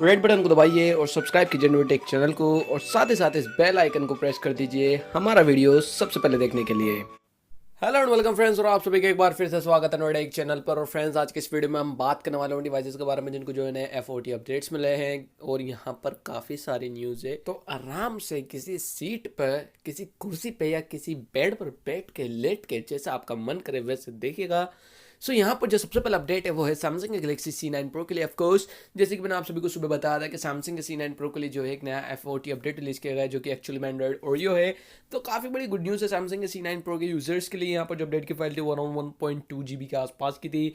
Red button को दबाइए और सब्सक्राइब कीजिए टेक चैनल को और साथ इस बेल आइकन को प्रेस कर दीजिए हमारा वीडियो सबसे पहले देखने के लिए। हेलो एंड वेलकम फ्रेंड्स, और आप सभी का एक बार फिर से स्वागत है नोएडेक चैनल पर। और फ्रेंड्स, आज के इस वीडियो में हम बात करने वाले हैं डिवाइसेस के बारे में जिनको जो है नए FOTA अपडेट्स मिले हैं और यहाँ पर काफ़ी सारी न्यूज़ है। तो आराम से किसी सीट पर, किसी कुर्सी पे या किसी बेड पर बैठ के लेट के जैसा आपका मन करे वैसे देखिएगा। सो यहाँ पर जो सबसे पहला अपडेट है वो है सैमसंग गैलेक्सी C9 प्रो के लिए। ऑफकोर्स जैसे कि मैंने आप सभी को सुबह बताया था कि सैमसंग के C9 प्रो के लिए जो है एक नया FOTA अपडेट रिलीज किया गया है जो कि एक्चुअली में एंड्रॉइड ओरियो है। तो काफ़ी बड़ी गुड न्यूज़ है सैमसंग के C9 प्रो के यूजर्स के लिए। यहाँ पर जो अपडेट की फाइल थी वो अराउंड 1.2 GB के आसपास की थी।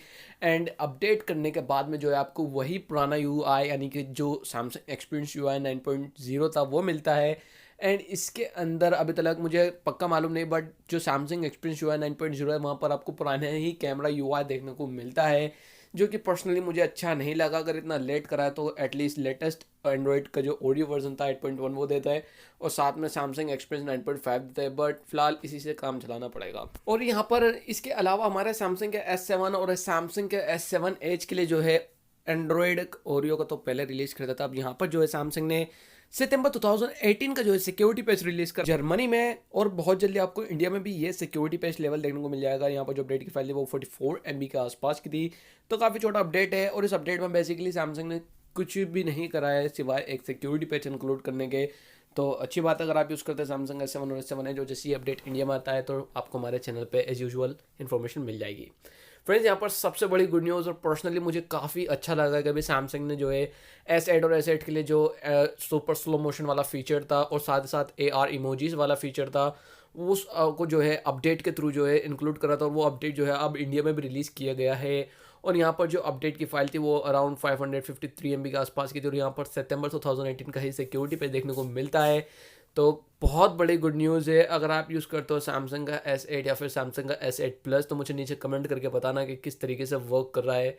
एंड अपडेट करने के बाद में जो है आपको वही पुराना UI यानी कि जो सैमसंग एक्सपीरियंस UI 9.0 था वो मिलता है। एंड इसके अंदर अभी तक मुझे पक्का मालूम नहीं, बट जो सैमसंग एक्सपीरियंस UI 9.0 है वहाँ पर आपको पुराने ही कैमरा UI देखने को मिलता है, जो कि पर्सनली मुझे अच्छा नहीं लगा। अगर इतना लेट करा है तो एटलीस्ट लेटेस्ट एंड्रॉइड का जो ऑडियो वर्जन था 8.1 वो देता है और साथ में सैमसंग एक्सपीरियंस 9.5 देता है, बट फिलहाल इसी से काम चलाना पड़ेगा। और यहाँ पर इसके अलावा हमारे सैमसंग के S7 और सैमसंग के S7 Edge के लिए जो है एंड्रॉयड ओरियो का तो पहले रिलीज कर था। अब यहाँ पर जो है सैमसंग ने सितंबर 2018 का जो है सिक्योरिटी पैच रिलीज कर जर्मनी में, और बहुत जल्दी आपको इंडिया में भी ये सिक्योरिटी पैच लेवल देखने को मिल जाएगा। यहाँ पर जो अपडेट की फाइल है वो 44 MB के आसपास की थी, तो काफ़ी छोटा अपडेट है। और इस अपडेट में बेसिकली सैमसंग ने कुछ भी नहीं करा है सिवाय एक सिक्योरिटी पैच इंक्लूड करने के। तो अच्छी बात है, अगर आप यूज़ करते हैं सैमसंग S7 और S7 है जो जैसे अपडेट इंडिया में आता है तो आपको हमारे चैनल पे एज यूजुअल इन्फॉर्मेशन मिल जाएगी। फ्रेंड्स, यहाँ पर सबसे बड़ी गुड न्यूज़ और पर्सनली मुझे काफ़ी अच्छा लगा कि अभी सैमसंग ने जो है S8 और S8 के लिए जो सुपर स्लो मोशन वाला फीचर था और साथ ही साथ AR इमोजीज वाला फीचर था उस को जो है अपडेट के थ्रू जो है इंक्लूड करा था, और वो अपडेट जो है अब इंडिया में भी रिलीज़ किया गया है। और यहाँ पर जो अपडेट की फाइल थी वो अराउंड 553 MB के आसपास की थी, और यहाँ पर सितंबर 2018 का ही सिक्योरिटी पे देखने को मिलता है। तो बहुत बड़ी गुड न्यूज़ है। अगर आप यूज़ करते हो सैमसंग का S8 या फिर सैमसंग का S8 प्लस तो मुझे नीचे कमेंट करके बताना कि किस तरीके से वर्क कर रहा है।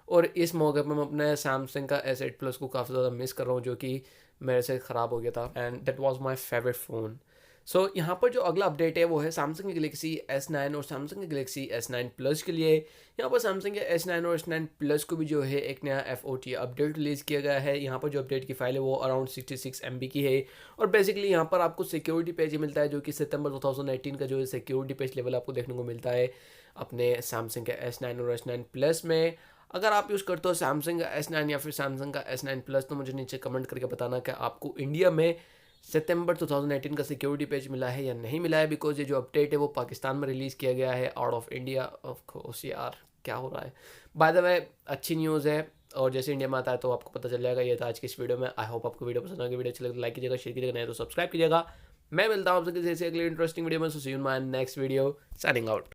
और इस मौके पर मैं अपने सैमसंग का S8 प्लस को काफ़ी ज़्यादा मिस कर रहा हूँ, जो कि मेरे से ख़राब हो गया था and that was my favourite phone. So यहाँ पर जो अगला अपडेट है वो है सैमसंग गैलेक्सी S9 और सैमसंग गैलेक्सी S9 प्लस के लिए। यहाँ पर सैमसंग के S9 और S9 प्लस को भी जो है एक नया FOTA अपडेट रिलीज़ किया गया है। यहाँ पर जो अपडेट की फाइल है वो अराउंड 66 MB की है, और बेसिकली यहाँ पर आपको सिक्योरिटी पेज ही मिलता है जो कि सितंबर 2018 का जो है सिक्योरिटी पेज लेवल आपको देखने को मिलता है अपने सैमसंग के S9 और S9 प्लस में। अगर आप यूज़ करते हो सैमसंग का S9 या फिर सैमसंग का S9 प्लस तो मुझे नीचे कमेंट करके बताना कि आपको इंडिया में सितंबर 2018 का सिक्योरिटी पेज मिला है या नहीं मिला है, बिकॉज ये जो अपडेट है वो पाकिस्तान में रिलीज़ किया गया है out of India. Of course यार, क्या हो रहा है। बाय द वे, अच्छी न्यूज़ है, और जैसे इंडिया में आता है तो आपको पता चल जाएगा। ये था आज की इस वीडियो में। आई होप आपको वीडियो पसंद आएगी। वीडियो अच्छी लगे तो लाइक कीजिएगा, शेयर कीजिएगा, नहीं तो सब्सक्राइब कीजिएगा। मैं मिलता हूँ आपसे किसी ऐसे अगली इंटरेस्टिंग वीडियो में। So see you in my next video, signing out.